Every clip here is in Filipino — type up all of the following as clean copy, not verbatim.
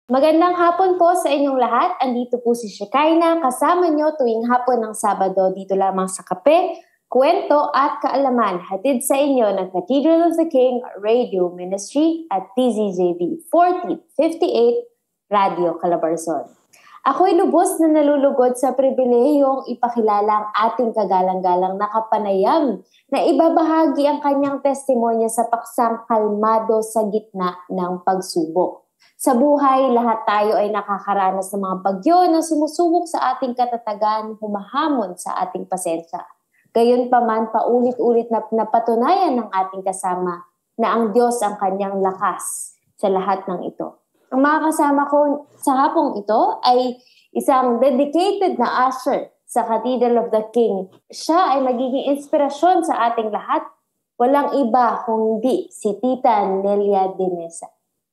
Magandang hapon po sa inyong lahat. Andito po si Shekinah, kasama nyo tuwing hapon ng Sabado dito lamang sa Kape, Kwento at Kaalaman. Hatid sa inyo ng Cathedral of the King Radio Ministry at TZJB 1458 Radio Calabarzon. Ako'y lubos na nalulugod sa pribilehiyong ipakilala ang ating kagalang-galang na kapanayam na ibabahagi ang kanyang testimonya sa paksang kalmado sa gitna ng pagsubok. Sa buhay, lahat tayo ay nakakaranas ng mga bagyo na sumusubok sa ating katatagan, humahamon sa ating pasensya. Gayunpaman, paulit-ulit na napatunayan ng ating kasama na ang Diyos ang kanyang lakas sa lahat ng ito. Ang mga kasama ko sa hapong ito ay isang dedicated na usher sa Cathedral of the King. Siya ay magiging inspirasyon sa ating lahat. Walang iba kung hindi si Tita Nelia de Mesa.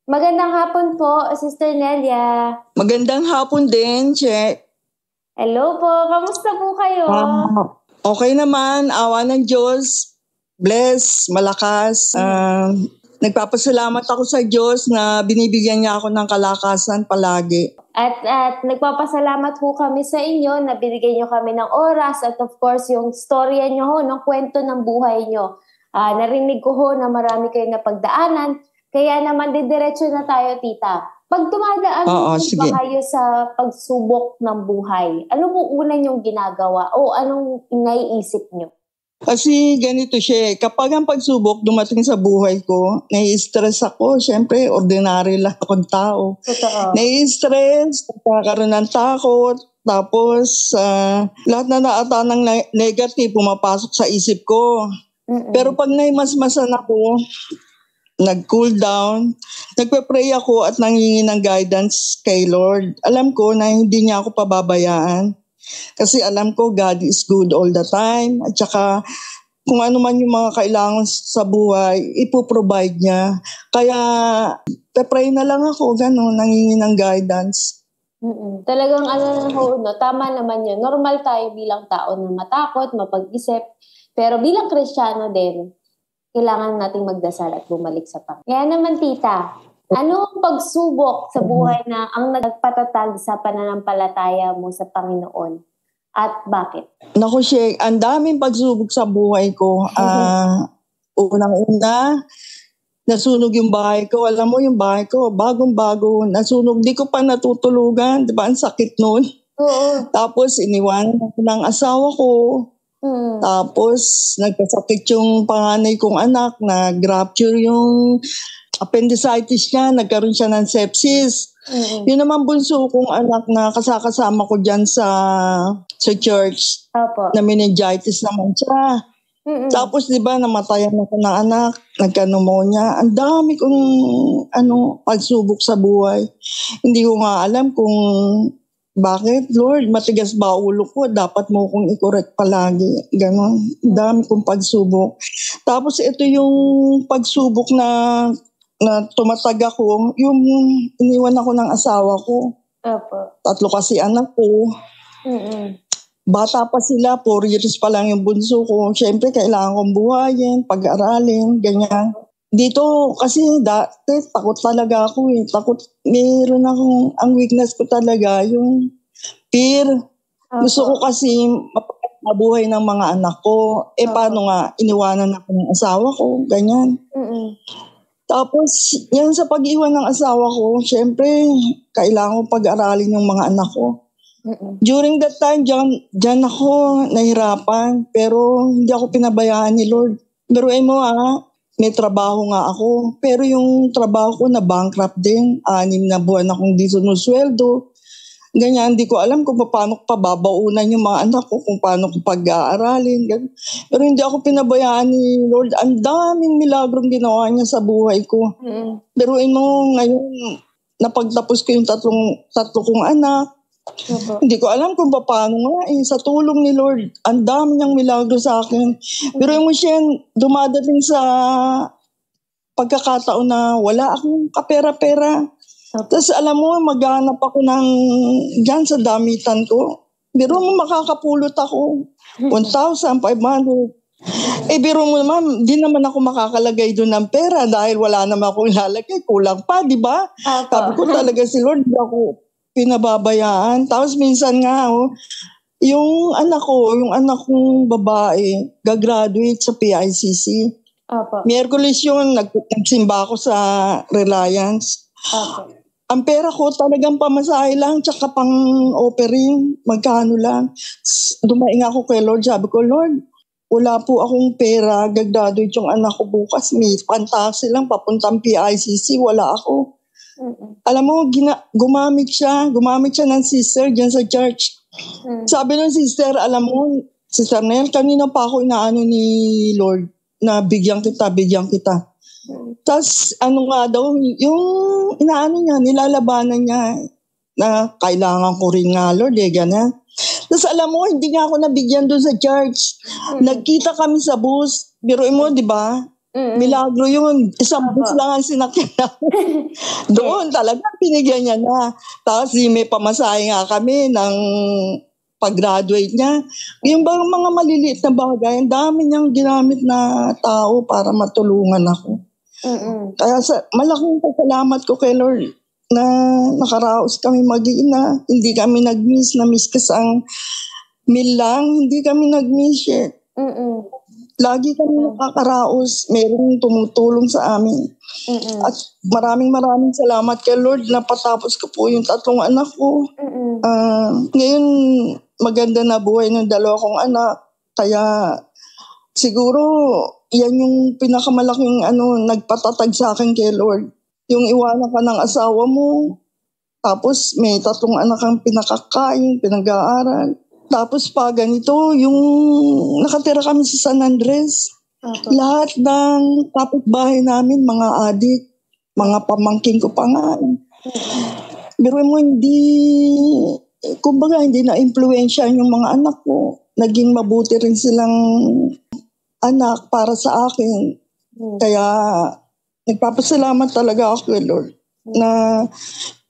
Magandang hapon po, Sister Nelia. Magandang hapon din, Che. Hello po, kamusta po kayo? Okay naman, awa ng Diyos. Bless, malakas. Nagpapasalamat ako sa Diyos na binibigyan niya ako ng kalakasan palagi. At nagpapasalamat po kami sa inyo na binigyan niyo kami ng oras at of course yung storya niyo ho, ng kwento ng buhay niyo. Narinig ko ho na marami kayong napagdaanan. Kaya naman, didiretso na tayo, tita. Pag dumadaan ba kayo sa pagsubok ng buhay, ano po una niyong ginagawa o anong naiisip niyo? Kasi ganito siya, kapag ang pagsubok dumating sa buhay ko, nai-stress ako. Siyempre, ordinary lang akong tao. Totoo. Nai-stress, kakaroon ng takot, tapos lahat na naata ng negative pumapasok sa isip ko. Pero pag naimasmasan ako, nag-cool down, nagpe-pray ako at nangingi ng guidance kay Lord. Alam ko na hindi niya ako pababayaan. Kasi alam ko God is good all the time. At saka kung ano man yung mga kailangan sa buhay, ipoprovide niya. Kaya pe-pray na lang ako, gano'n, nangingi ng guidance. Talagang tama naman yun. Normal tayo bilang tao na matakot, mapag-isip. Pero bilang Kristiyano din, kailangan nating magdasal at bumalik sa Panginoon. Kaya naman, tita, anong pagsubok sa buhay na ang nagpatatag sa pananampalataya mo sa Panginoon? At bakit? Naku, Sheikh, ang daming pagsubok sa buhay ko. Unang-una, nasunog yung bahay ko. Alam mo, yung bahay ko, bagong-bago, nasunog. Di ko pa natutulugan. Di ba? Ang sakit nun. Oo. Tapos, iniwan ako ng asawa ko. Tapos, nagkasakit yung panganay kong anak, nag-rupture yung appendicitis niya, nagkaroon siya ng sepsis. Yun naman bunso kong anak na kasama ko dyan sa church. Opo. Na meningitis naman siya. Tapos, di ba, namatayan ako ng anak, nagka-pneumonia. Ang dami kong pagsubok sa buhay. Hindi ko nga alam kung bakit, Lord, matigas ba ulo ko? Dapat mo kong i-correct palagi. Ganon. Dami kong pagsubok. Tapos ito yung pagsubok na tumatag ako. Yung iniwan ako ng asawa ko. Opo. 3 kasi anak ko. Bata pa sila, 4 years pa lang yung bunso ko. Siyempre, kailangan kong buhayin, pag-aralin, ganyan. Dito, kasi dati, takot talaga ako eh. Takot, meron akong, ang weakness ko talaga, yung fear. Gusto ko kasi mabuhay ng mga anak ko. Paano nga, iniwanan ako ng asawa ko, ganyan. Tapos, yan sa pag-iwan ng asawa ko, syempre, kailangan kong pag-aralin yung mga anak ko. During that time, dyan ako nahirapan, pero hindi ako pinabayaan ni Lord. Biruin mo may trabaho nga ako, pero yung trabaho ko na bankrupt din. 6 na buwan akong di sinusweldo. Ganyan, hindi ko alam kung paano ko pababaunan yung mga anak ko, kung paano ko pag-aaralin. Ganyan. Pero hindi ako pinabayaan ni Lord. Ang daming milagrong ginawa niya sa buhay ko. Biruin mo ngayon, napagtapos ko yung tatlo kong anak. Hindi ko alam kung paano nga sa tulong ni Lord, ang dami niyang milagro sa akin. Pero yung siya, dumadating sa pagkakataon na wala akong kapera-pera. Tapos alam mo, maghanap ako dyan sa damitan ko. Pero makakapulot ako 1,500. Biro mo naman, di naman ako makakalagay doon ng pera dahil wala naman akong ilalagay. Kulang pa, di ba? Sabi ko talaga si Lord, di ako pinababayaan. Tapos minsan nga, yung anak kong babae, gagraduate sa PICC. Miyerkules yun, nagsimba ako sa Reliance. Ang pera ko talagang pamasahe lang, tsaka pang offering, magkano lang. Dumaing ako kay Lord, sabi ko, Lord, wala po akong pera, gagraduate yung anak ko bukas, may pantasi lang, papuntang PICC, wala ako. Alam mo, gumamit siya ng sister dyan sa church. Sabi ng sister, alam mo, Sister Nel, kanina pa ako inaano ni Lord na bigyan kita. Tapos nga daw, yung inaano niya, nilalabanan niya na kailangan ko rin nga Lord, ganyan. Tapos alam mo, hindi nga ako nabigyan doon sa church. Nagkita kami sa bus. Biruin mo, di ba? Milagro yun. Isang bus lang ang sinakyan namin. Doon talaga, pinigyan niya na. Tapos may pamasahe nga kami ng pag-graduate niya. Yung mga maliliit na bagay, ang dami niyang ginamit na tao para matulungan ako. Kaya malaking pasalamat ko kay Lord na nakaraos kami mag-iina. Hindi kami nag-miss. Na-miss kasi ang meal lang. Hindi kami nag-miss eh. Lagi kami nakakaraos. Merong tumutulong sa amin. At maraming salamat kay Lord na patapos ko po yung 3 anak ko. Ngayon, maganda na buhay ng 2 kong anak. Kaya siguro, yan yung pinakamalaking nagpatatag sa akin kay Lord. Yung iwanan ka ng asawa mo, tapos may 3 anak kang pinakakain, pinag-aaral. Tapos pa ganito, yung nakatira kami sa San Andres. Lahat ng kapitbahay namin, mga adik, mga pamangkin ko pa nga. Pero mo kumbaga hindi na-influensya yung mga anak ko. Naging mabuti rin silang anak para sa akin. Kaya nagpapasalamat talaga ako kay Lord na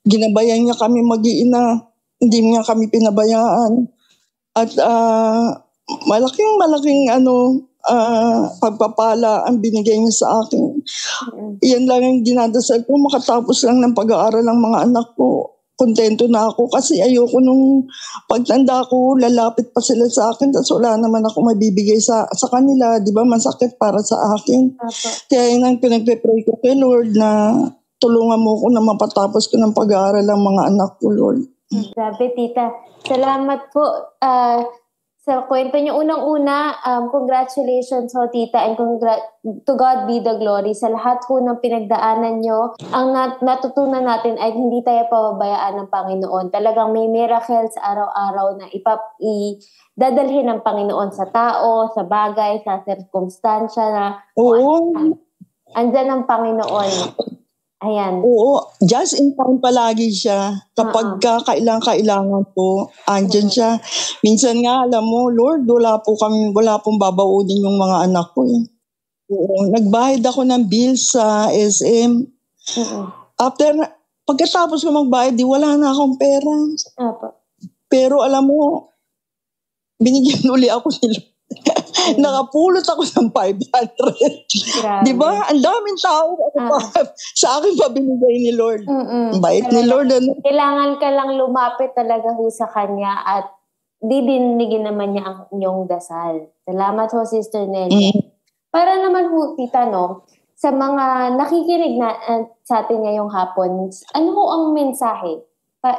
ginabayan niya kami mag-iina. Hindi niya kami pinabayaan. At malaking pagpapala ang binigay niya sa akin. Iyan lang ang dinadasal ko, makatapos lang ng pag-aaral ng mga anak ko. Kontento na ako kasi ayoko nung pagtanda ko, lalapit pa sila sa akin tapos wala naman ako mabibigay sa kanila. Di ba? Masakit para sa akin. Kaya yun ang pinagpe-pray ko kay Lord na tulungan mo ko na mapatapos ko ng pag-aaral ng mga anak ko, Lord. Grabe, tita. Salamat po sa kwento niyo. Unang-una, congratulations ho, tita, and to God be the glory sa lahat po ng pinagdaanan niyo. Ang natutunan natin ay hindi tayo pababayaan ng Panginoon. Talagang may miracles araw-araw na dadalhin ng Panginoon sa tao, sa bagay, sa sirkumstansya na andyan ang Panginoon. Ayan. Oo, just in time palagi siya. Kapag kailangan po, andyan siya. Minsan nga, alam mo, Lord, wala pong babaunin yung mga anak ko. Oo, nagbayad ako ng bill sa SM. Pagkatapos ko magbayad, wala na akong pera. Pero alam mo, binigyan uli ako ni Lord. Nakapulot ako ng 500. Di ba? Ang daming tao sa akin pa binigay ni Lord. Bait ni Lord. Kailangan ka lang lumapit talaga ho sa Kanya at didinigin naman niya ang inyong dasal. Salamat ho, Sister Nelly. Para naman ho, tita, sa mga nakikinig sa atin ngayong hapon, ano ho ang mensahe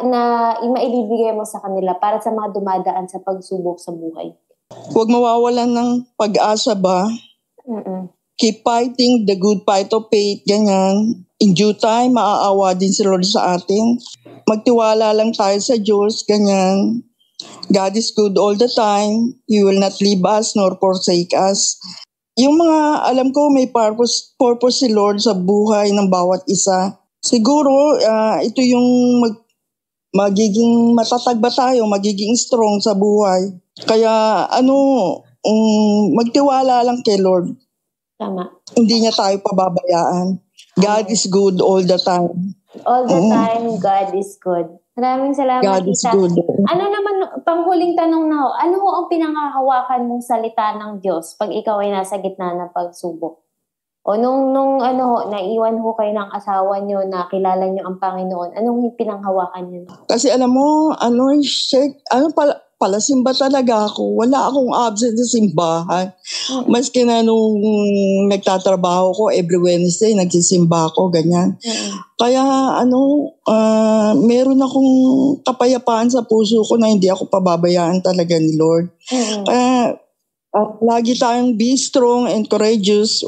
na maibibigay mo sa kanila para sa mga dumadaan sa pagsubok sa buhay? Huwag mawawalan ng pag-asa ba? Keep fighting the good fight of faith, ganyan. In due time, maaawa din si Lord sa atin. Magtiwala lang tayo sa Diyos, ganyan. God is good all the time. He will not leave us nor forsake us. Yung mga, alam ko, may purpose si Lord sa buhay ng bawat isa. Siguro, ito yung magiging matatag ba tayo, magiging strong sa buhay. Kaya magtiwala lang kay Lord. Tama. Hindi niya tayo pababayaan. God is good all the time. All the time, God is good. Maraming salamat, God is Tita. good. Ano naman, panghuling tanong na ho, ano ho ang pinangahawakan mong salita ng Diyos pag ikaw ay nasa gitna ng pagsubok? O nung naiwan ho kayo ng asawa nyo na kilala nyo ang Panginoon, anong pinanghawakan nyo? Kasi alam mo, palasimba talaga ako. Wala akong absent sa simbahan. Maski na nung nagtatrabaho ko, every Wednesday, nagsisimba ako, ganyan. Kaya meron akong kapayapaan sa puso ko na hindi ako pababayaan talaga ni Lord. Kaya lagi tayong be strong and courageous.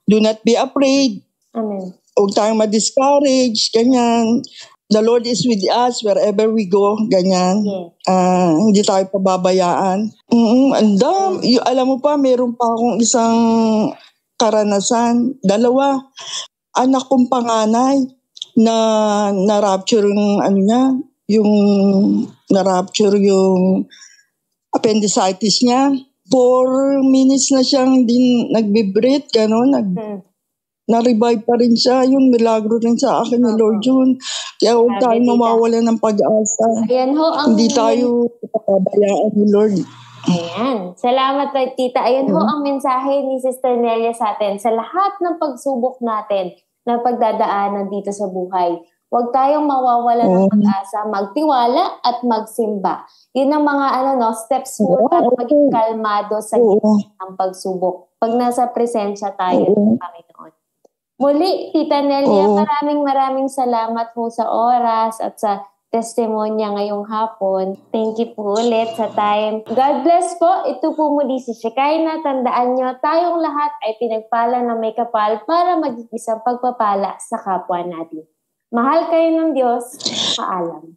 Do not be afraid. Amen. Huwag tayong ma-discourage, ganyan. The Lord is with us wherever we go, ganyan. Hindi tayo pababayaan. Alam mo pa, meron pa akong isang karanasan. 2 anak kong panganay na na-rapture yung appendicitis niya. 4 minutes na siyang din nagbe-breathe, gano'n, na-revive pa rin siya. Yun, milagro rin sa akin ni Lord yun. Kaya huwag tayo mawawala ng pag-asa. Ayan ho, hindi tayo papabayaan ni Lord. Ayan. Salamat, Tita. Ayan ho ang mensahe ni Sister Nelia sa atin. Sa lahat ng pagsubok natin na pagdadaanan dito sa buhay, huwag tayong mawawala ng pag-asa, magtiwala at magsimba. Yun ang mga steps mo para maging kalmado sa gitna ng pagsubok. Pag nasa presensya tayo ng Panginoon. Muli, Tita Nelia, maraming salamat po sa oras at sa testimonya ngayong hapon. Thank you po ulit sa time. God bless po. Ito po muli si Shekinah. Tandaan nyo, tayong lahat ay pinagpala na may kapal para maging isang pagpapala sa kapwa natin. Mahal kayo ng Diyos. Paalam.